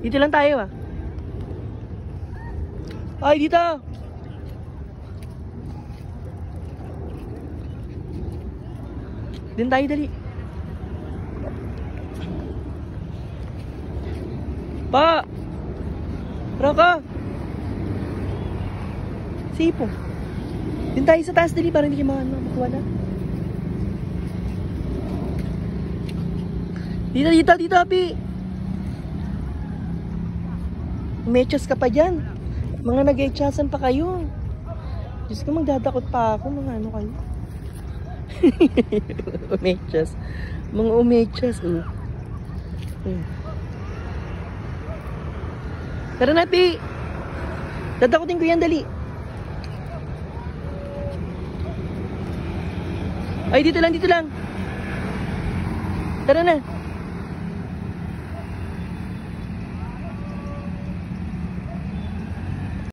Dito lang tayo ah. Ay, dito. Din tayo, dali. Pa! Raka! Sipo. Din tayo sa taas, dali, para hindi kayo makuha na. Dito, Abi. Mechas ka pa dyan. Mga nag-echasan pa kayo. Diyos ko, magdadakot pa ako. Mga ano kayo. Umechas. Mga umechas. Tara na, Pi. Dadakotin ko yan, dali. Ay, dito lang. Tara na.